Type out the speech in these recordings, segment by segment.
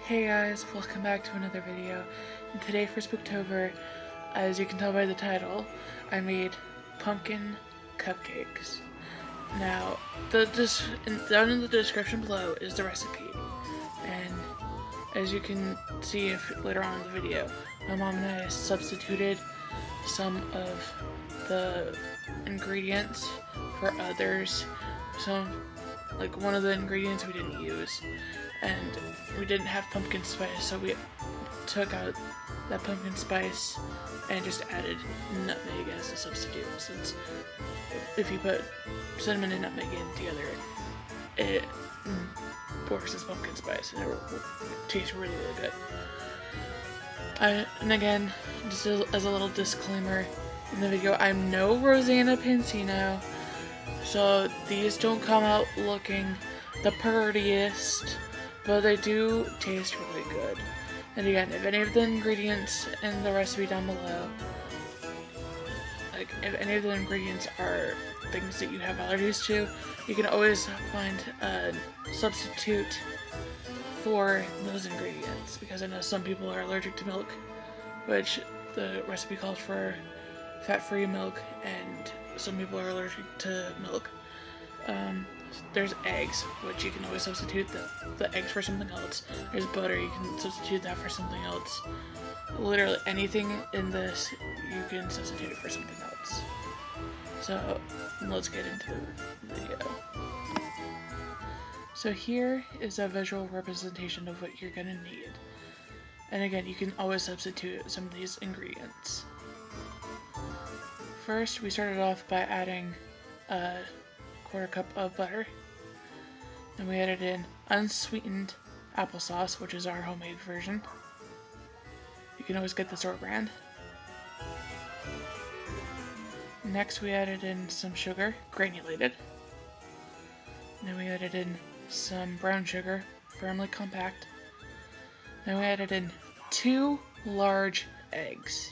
Hey guys, welcome back to another video. And today for Spooktober, as you can tell by the title, I made pumpkin cupcakes. Now, down in the description below is the recipe, and as you can see later on in the video, my mom and I substituted some of the ingredients for others. Like one of the ingredients we didn't use, and we didn't have pumpkin spice, so we took out that pumpkin spice and just added nutmeg as a substitute, since if you put cinnamon and nutmeg in together, it works as pumpkin spice and it tastes really, really good. And again, just as a little disclaimer in the video, I'm no Rosanna Pansino, so these don't come out looking the prettiest, but they do taste really good. And again, if any of the ingredients in the recipe down below, like if any of the ingredients are things that you have allergies to, you can always find a substitute for those ingredients, because I know some people are allergic to milk, which the recipe calls for fat-free milk, and some people are allergic to milk. There's eggs, which you can always substitute the eggs for something else. There's butter, you can substitute that for something else. Literally anything in this, you can substitute it for something else. So let's get into the video. So here is a visual representation of what you're gonna need. And again, you can always substitute some of these ingredients. First, we started off by adding a quarter cup of butter. Then we added in unsweetened applesauce, which is our homemade version. You can always get the store brand. Next, we added in some sugar, granulated. Then we added in some brown sugar, firmly compact. Then we added in 2 large eggs.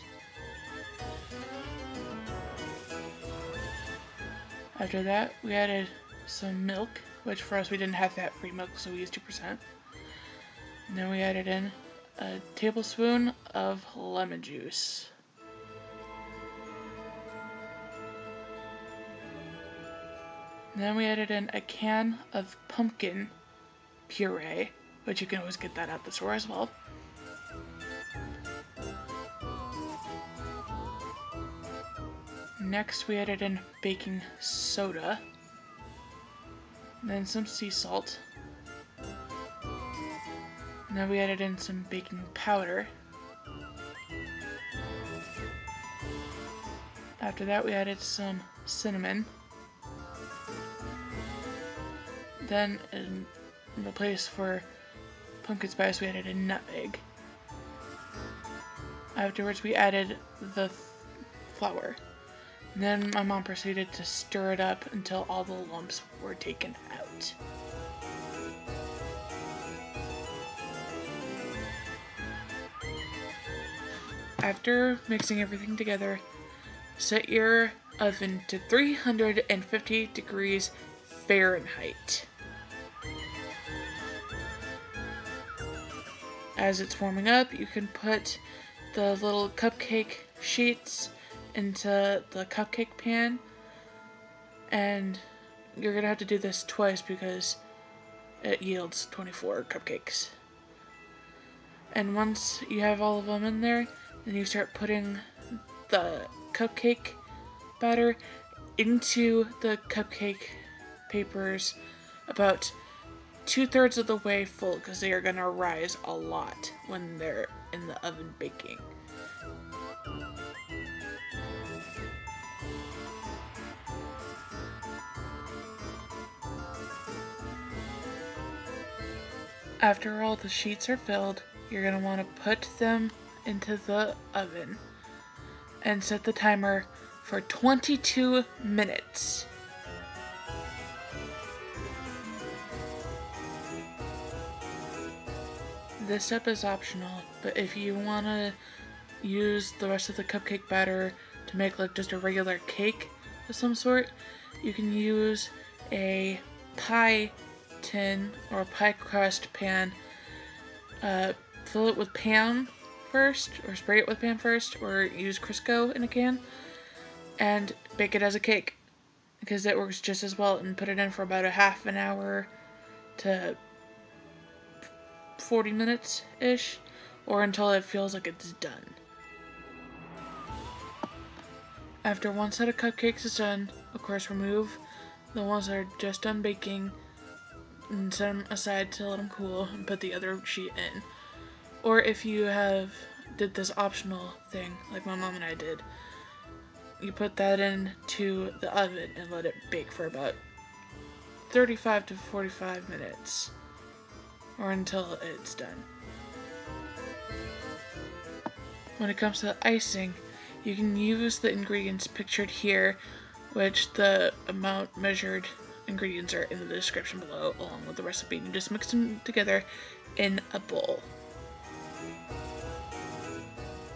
After that, we added some milk, which for us, we didn't have fat-free milk, so we used 2%. And then we added in a tablespoon of lemon juice. And then we added in a can of pumpkin puree, which you can always get that at the store as well. Next, we added in baking soda, then some sea salt, and then we added in some baking powder. After that, we added some cinnamon. Then, in the place for pumpkin spice, we added in nutmeg. Afterwards, we added the flour. And then my mom proceeded to stir it up until all the lumps were taken out. After mixing everything together, set your oven to 350 degrees Fahrenheit. As it's warming up, you can put the little cupcake sheets into the cupcake pan, and you're gonna have to do this twice because it yields 24 cupcakes. And once you have all of them in there, then you start putting the cupcake batter into the cupcake papers about 2/3 of the way full, because they are gonna rise a lot when they're in the oven baking. After all the sheets are filled, you're going to want to put them into the oven and set the timer for 22 minutes. This step is optional, but if you want to use the rest of the cupcake batter to make like just a regular cake of some sort, you can use a pie tin or a pie crust pan fill it with Pam first, or spray it with Pam first, or use Crisco in a can, and bake it as a cake, because it works just as well, and put it in for about a half an hour to 40 minutes-ish, or until it feels like it's done. After one set of cupcakes is done, of course remove the ones that are just done baking and set them aside to let them cool and put the other sheet in. Or if you did this optional thing like my mom and I did, you put that into the oven and let it bake for about 35 to 45 minutes, or until it's done. When it comes to the icing, you can use the ingredients pictured here, which the amount measured ingredients are in the description below along with the recipe. You just mix them together in a bowl.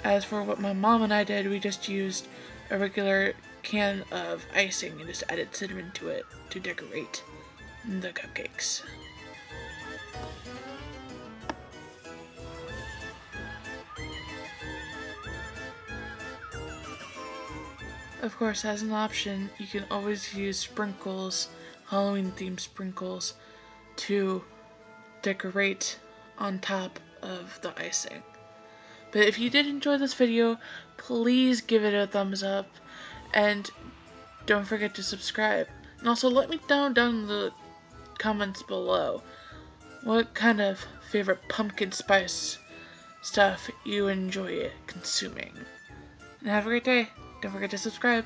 As for what my mom and I did, we just used a regular can of icing and just added cinnamon to it to decorate the cupcakes. Of course, as an option, you can always use sprinkles, Halloween themed sprinkles, to decorate on top of the icing. But if you did enjoy this video, please give it a thumbs up, and don't forget to subscribe. And also let me know down in the comments below what kind of favorite pumpkin spice stuff you enjoy consuming. And have a great day. Don't forget to subscribe.